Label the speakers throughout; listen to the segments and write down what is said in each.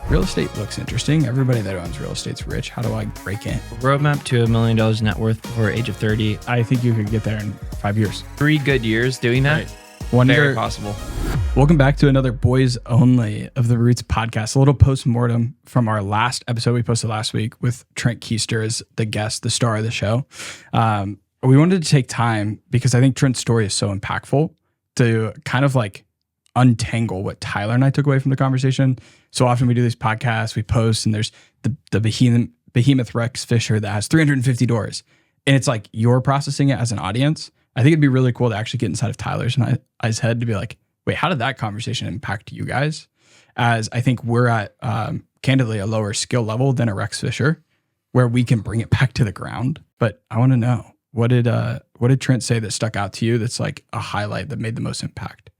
Speaker 1: Real estate looks interesting. Everybody that owns real estate's rich. How do I break in?
Speaker 2: Roadmap to $1 million net worth before age of 30.
Speaker 1: I think you could get there in 5 years.
Speaker 2: 3 good years doing that.
Speaker 1: Right. Wonder,
Speaker 2: very possible.
Speaker 1: Welcome back to another Boys Only of the Roots podcast. A little post-mortem from our last episode we posted last week with Trent Kiester as the guest, the star of the show. We wanted to take time because I think Trent's story is so impactful to kind of like untangle what Tyler and I took away from the conversation. So often we do these podcasts, we post, and there's the behemoth Rex Fisher that has 350 doors. And it's like you're processing it as an audience. I think it'd be really cool to actually get inside of Tyler's and I's head to be like, wait, how did that conversation impact you guys? As I think we're at, candidly, a lower skill level than a Rex Fisher, where we can bring it back to the ground. But I want to know, what did Trent say that stuck out to you that's like a highlight that made the most impact?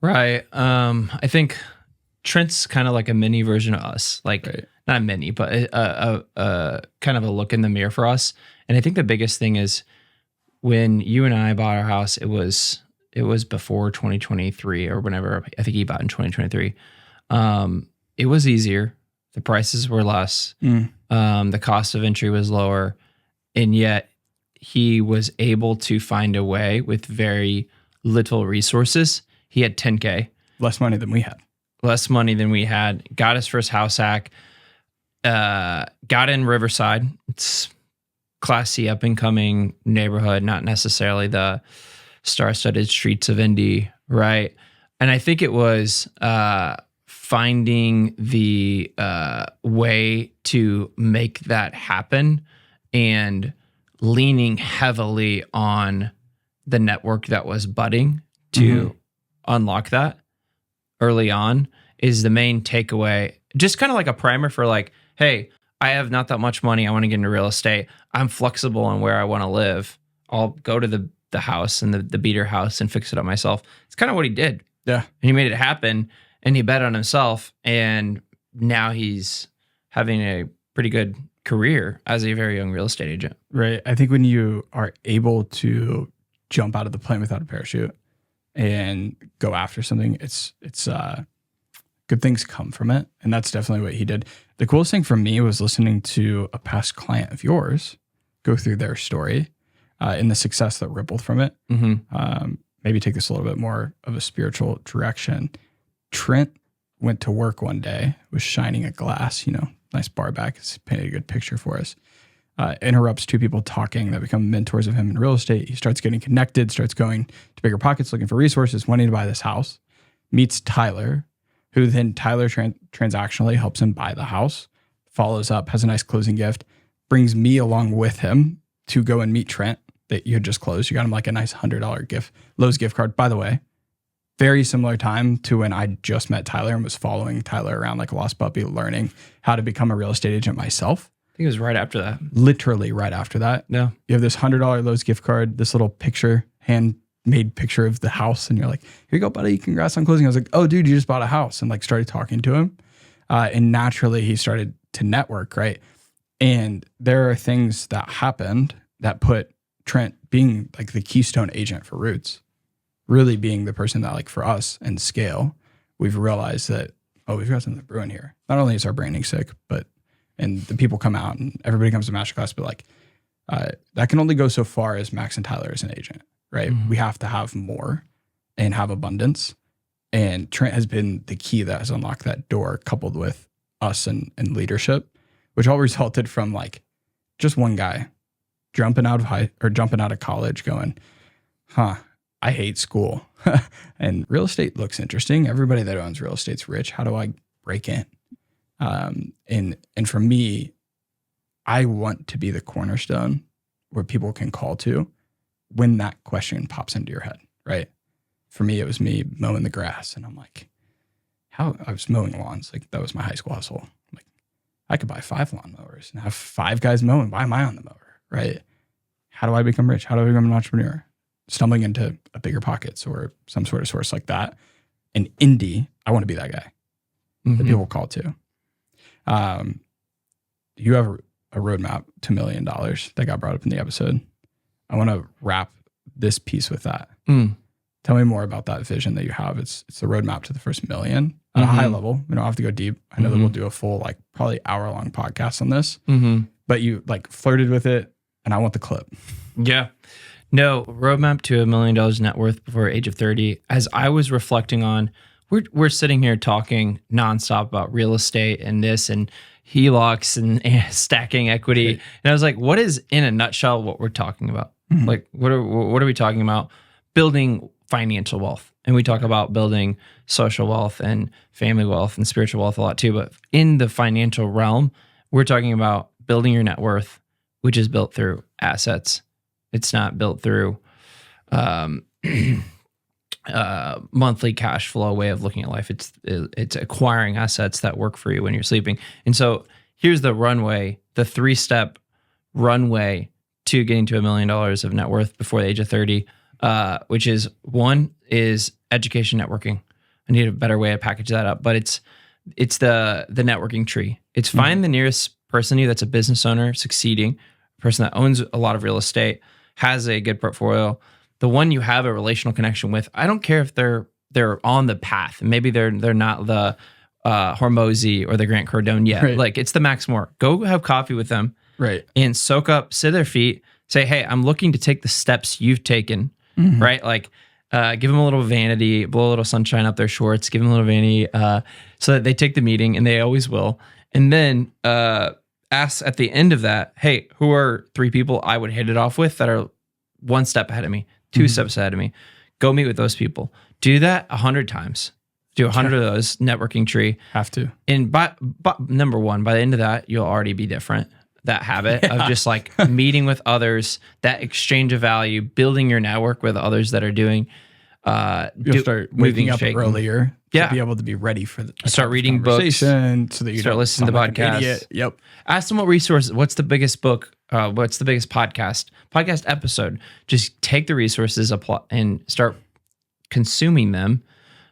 Speaker 2: Right. I think Trent's kind of like a mini version of us, like right. Not mini, but a kind of a look in the mirror for us. And I think the biggest thing is when you and I bought our house, it was before 2023 or whenever. I think he bought in 2023. It was easier. The prices were less. The cost of entry was lower. And yet he was able to find a way with very little resources. He had $10K.
Speaker 1: Less money than we had.
Speaker 2: Got his first house hack. Got in Riverside. It's classy, up and coming neighborhood, not necessarily the star-studded streets of Indy, right? And I think it was finding the way to make that happen and leaning heavily on the network that was budding to unlock that early on is the main takeaway. Just kind of like a primer for like, hey, I have not that much money. I want to get into real estate. I'm flexible on where I want to live. I'll go to the house and the beater house and fix it up myself. It's kind of what he did.
Speaker 1: Yeah.
Speaker 2: And he made it happen and he bet on himself. And now he's having a pretty good career as a very young real estate agent.
Speaker 1: Right. I think when you are able to jump out of the plane without a parachute and go after something, it's good things come from it. And that's definitely what he did. The coolest thing for me was listening to a past client of yours go through their story and the success that rippled from it. Maybe take this a little bit more of a spiritual direction. Trent went to work one day, was shining a glass, nice bar back. It's painted a good picture for us. Interrupts 2 people talking that become mentors of him in real estate. He starts getting connected, starts going to Bigger Pockets, looking for resources, wanting to buy this house. Meets Tyler, who then Tyler transactionally helps him buy the house, follows up, has a nice closing gift, brings me along with him to go and meet Trent that you had just closed. You got him like a nice $100 Lowe's gift card. By the way, very similar time to when I just met Tyler and was following Tyler around like a lost puppy, learning how to become a real estate agent myself.
Speaker 2: I think it was right after that.
Speaker 1: Literally right after that.
Speaker 2: Yeah.
Speaker 1: You have this $100 Lowe's gift card, this little picture, handmade picture of the house. And you're like, here you go, buddy. Congrats on closing. I was like, oh, dude, you just bought a house. And like started talking to him. And naturally he started to network, right? And there are things that happened that put Trent being like the keystone agent for Roots, really being the person that like for us and scale, we've realized that, oh, we've got something brewing here. Not only is our branding sick, and the people come out and everybody comes to masterclass, but like that can only go so far as Max and Tyler as an agent, right? We have to have more and have abundance. And Trent has been the key that has unlocked that door, coupled with us and leadership, which all resulted from like just one guy jumping out of college going, I hate school. And real estate looks interesting. Everybody that owns real estate's rich. How do I break in? And for me, I want to be the cornerstone where people can call to when that question pops into your head, right? For me, it was me mowing the grass, and I'm like, I was mowing lawns. Like that was my high school hustle. Like I could buy 5 lawnmowers and have 5 guys mowing. Why am I on the mower, right? How do I become rich? How do I become an entrepreneur? Stumbling into a Bigger Pockets or some sort of source like that. In Indy, I want to be that guy that people call to. You have a roadmap to $1 million that got brought up in the episode. I want to wrap this piece with that. Tell me more about that vision that you have. It's the roadmap to the first million at a high level. We don't have to go deep. I know that we'll do a full, like probably hour-long podcast on this, but you like flirted with it, and I want the clip.
Speaker 2: Yeah. No, roadmap to $1 million net worth before age of 30. As I was reflecting on, we're sitting here talking nonstop about real estate and this and HELOCs and stacking equity. Right. And I was like, what is in a nutshell what we're talking about? Like, what are we talking about? Building financial wealth. And we talk about building social wealth and family wealth and spiritual wealth a lot too. But in the financial realm, we're talking about building your net worth, which is built through assets. It's not built through monthly cash flow way of looking at life. It's acquiring assets that work for you when you're sleeping. And so here's the runway, the 3-step runway to getting to $1 million of net worth before the age of 30, which is one is education networking. I need a better way to package that up, but it's the networking tree. It's find the nearest person to you that's a business owner, succeeding, a person that owns a lot of real estate, has a good portfolio, the one you have a relational connection with. I don't care if they're on the path. Maybe they're not the Hormozy or the Grant Cardone yet. Right. Like it's the Max Moore. Go have coffee with them.
Speaker 1: Right.
Speaker 2: And soak up, sit at their feet, say, hey, I'm looking to take the steps you've taken. Right. Like give them a little vanity, blow a little sunshine up their shorts, give them a little vanity so that they take the meeting, and they always will. And then ask at the end of that, hey, who are 3 people I would hit it off with that are 1 step ahead of me, 2 steps ahead of me? Go meet with those people. Do that 100 times. Do 100 of those, networking tree.
Speaker 1: Have to.
Speaker 2: And by number 1, by the end of that, you'll already be different. That habit of just like meeting with others, that exchange of value, building your network with others that are doing.
Speaker 1: You'll start waking up earlier to be able to be ready for the
Speaker 2: start reading books, so
Speaker 1: that you
Speaker 2: start listening to podcasts.
Speaker 1: Yep.
Speaker 2: Ask them what resources. What's the biggest book? What's the biggest podcast episode? Just take the resources, apply, and start consuming them.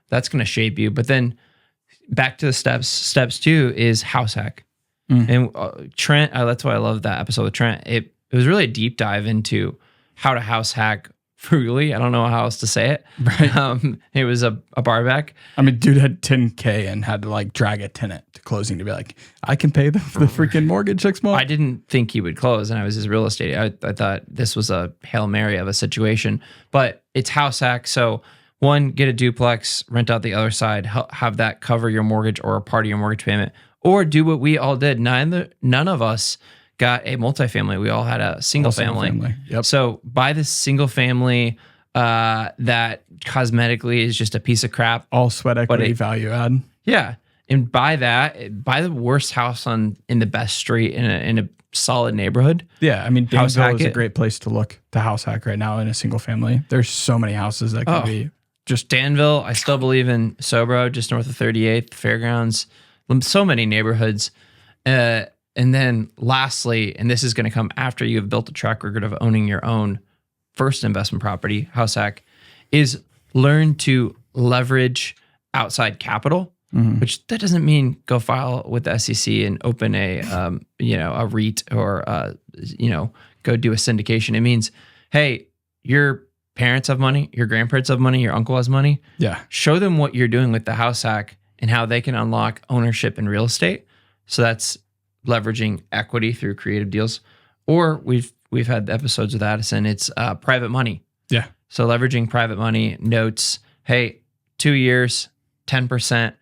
Speaker 2: That's going to shape you. But then back to the steps. Steps 2 is house hack. And Trent, that's why I love that episode with Trent. It was really a deep dive into how to house hack frugally. I don't know how else to say it. Right. It was a bar back.
Speaker 1: I mean, dude had $10K and had to like drag a tenant to closing to be like, I can pay the freaking mortgage next month.
Speaker 2: I didn't think he would close, and I was his real estate. I thought this was a Hail Mary of a situation, but it's house hack. So 1, get a duplex, rent out the other side, have that cover your mortgage or a part of your mortgage payment. Or do what we all did. None of us got a multifamily. We all had a single family.
Speaker 1: Yep.
Speaker 2: So buy this single family that cosmetically is just a piece of crap.
Speaker 1: All sweat equity value add.
Speaker 2: Yeah. And buy the worst house in the best street in a solid neighborhood.
Speaker 1: Yeah. I mean, Danville is a great place to look to house hack right now in a single family. There's so many houses that could be just
Speaker 2: Danville. I still believe in Sobro, just north of 38th, Fairgrounds. So many neighborhoods. And then lastly, and this is going to come after you've built a track record of owning your own first investment property, house hack, is learn to leverage outside capital, which that doesn't mean go file with the SEC and open a REIT or, go do a syndication. It means, hey, your parents have money, your grandparents have money, your uncle has money.
Speaker 1: Yeah.
Speaker 2: Show them what you're doing with the house hack and how they can unlock ownership in real estate. So that's leveraging equity through creative deals. Or we've had episodes with Addison. It's private money.
Speaker 1: Yeah.
Speaker 2: So leveraging private money, notes. Hey, 2 years, 10%,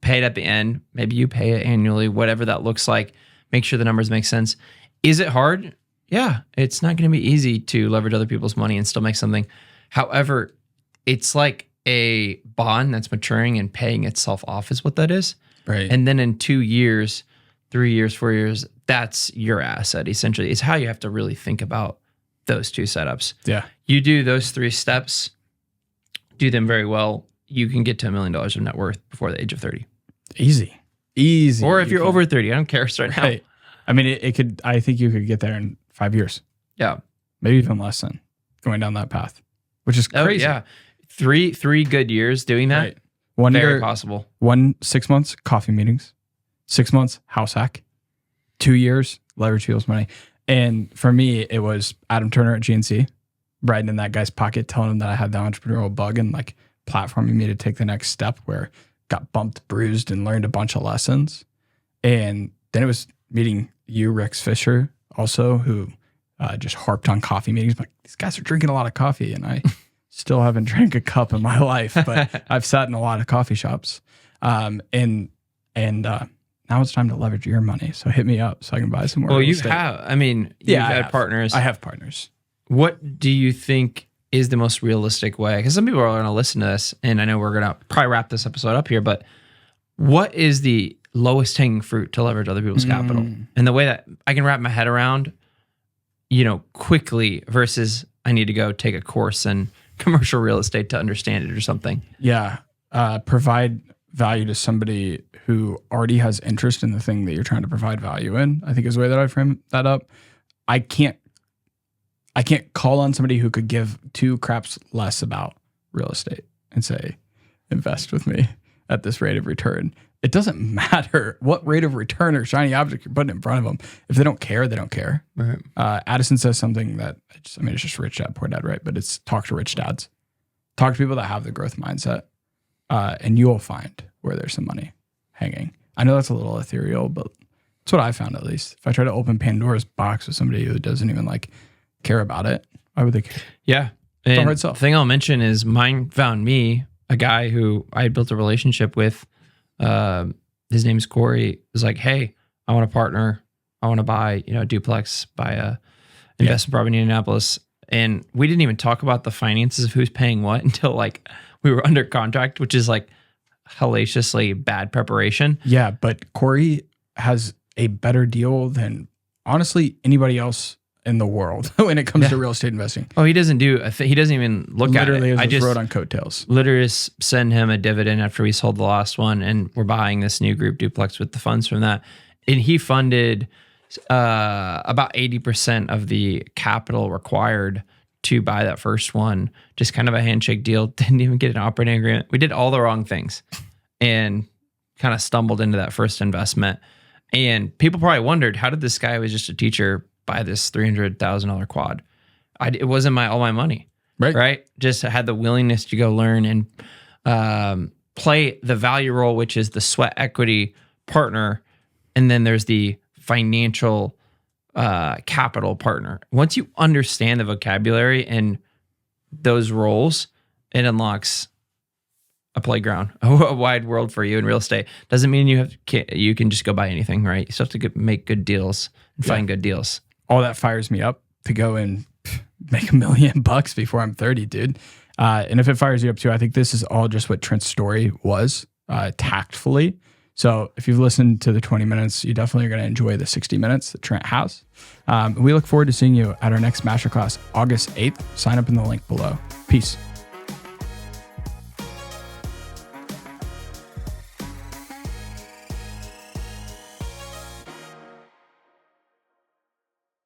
Speaker 2: paid at the end. Maybe you pay it annually, whatever that looks like. Make sure the numbers make sense. Is it hard? Yeah. It's not going to be easy to leverage other people's money and still make something. However, it's like a bond that's maturing and paying itself off is what that is.
Speaker 1: Right.
Speaker 2: And then in 2 years, 3 years, 4 years, that's your asset essentially. It's how you have to really think about those 2 setups.
Speaker 1: Yeah.
Speaker 2: You do those 3 steps, do them very well, you can get to $1 million of net worth before the age of 30.
Speaker 1: Easy.
Speaker 2: Or if you're over 30, I don't care. Start now.
Speaker 1: Right. I mean, I think you could get there in 5 years.
Speaker 2: Yeah.
Speaker 1: Maybe even less than going down that path, which is crazy.
Speaker 2: Oh, yeah. Three good years doing that.
Speaker 1: Right. 1
Speaker 2: very
Speaker 1: year,
Speaker 2: possible.
Speaker 1: 6 months, coffee meetings. 6 months, house hack. 2 years, leverage people's money. And for me, it was Adam Turner at GNC. right in that guy's pocket, telling him that I had the entrepreneurial bug and like platforming me to take the next step, where got bumped, bruised, and learned a bunch of lessons. And then it was meeting you, Rex Fisher, also, who just harped on coffee meetings. Like, these guys are drinking a lot of coffee, and I still haven't drank a cup in my life, but I've sat in a lot of coffee shops. And now it's time to leverage your money. So hit me up so I can buy some more.
Speaker 2: Well,
Speaker 1: real
Speaker 2: you
Speaker 1: estate.
Speaker 2: have. I mean, you've had partners.
Speaker 1: I have partners.
Speaker 2: What do you think is the most realistic way? Because some people are going to listen to this, and I know we're going to probably wrap this episode up here, but what is the lowest hanging fruit to leverage other people's capital? And the way that I can wrap my head around, quickly versus I need to go take a course in commercial real estate to understand it or something.
Speaker 1: Yeah. Provide value to somebody who already has interest in the thing that you're trying to provide value in, I think is the way that I frame that up. I can't call on somebody who could give two craps less about real estate and say, invest with me at this rate of return. It doesn't matter what rate of return or shiny object you're putting in front of them. If they don't care, they don't care.
Speaker 2: Right.
Speaker 1: Addison says something that, it's just rich dad, poor dad, right? But it's talk to rich dads. Talk to people that have the growth mindset, and you will find where there's some money hanging. I know that's a little ethereal, but that's what I found, at least. If I try to open Pandora's box with somebody who doesn't even care about it, why would they care?
Speaker 2: Yeah.
Speaker 1: It's a
Speaker 2: And
Speaker 1: hard sell.
Speaker 2: the thing I'll mention is mine found me a guy who I had built a relationship with. His name's Corey. Was like, hey, I want to partner. I want to buy, a duplex, buy a investment property in Indianapolis. And we didn't even talk about the finances of who's paying what until we were under contract, which is hellaciously bad preparation.
Speaker 1: Yeah, but Corey has a better deal than honestly anybody else in the world when it comes to real estate investing.
Speaker 2: Oh, he doesn't do. He doesn't even look
Speaker 1: Literally,
Speaker 2: at it.
Speaker 1: I just rode on coattails.
Speaker 2: Literally just send him a dividend after we sold the last one, and we're buying this new group duplex with the funds from that. And he funded about 80% of the capital required to buy that first one. Just kind of a handshake deal. Didn't even get an operating agreement. We did all the wrong things and kind of stumbled into that first investment. And people probably wondered, how did this guy who was just a teacher buy this $300,000 quad? It wasn't all my money, right? Just had the willingness to go learn and play the value role, which is the sweat equity partner. And then there's the financial capital partner. Once you understand the vocabulary and those roles, it unlocks a playground, a wide world for you in real estate. Doesn't mean you can just go buy anything, right? You still have to make good deals and find good deals.
Speaker 1: All that fires me up to go and make $1 million before I'm 30, dude. And if it fires you up too, I think this is all just what Trent's story was, tactfully. So if you've listened to the 20 minutes, you definitely are going to enjoy the 60 minutes that Trent has. We look forward to seeing you at our next masterclass, August 8th. Sign up in the link below. Peace.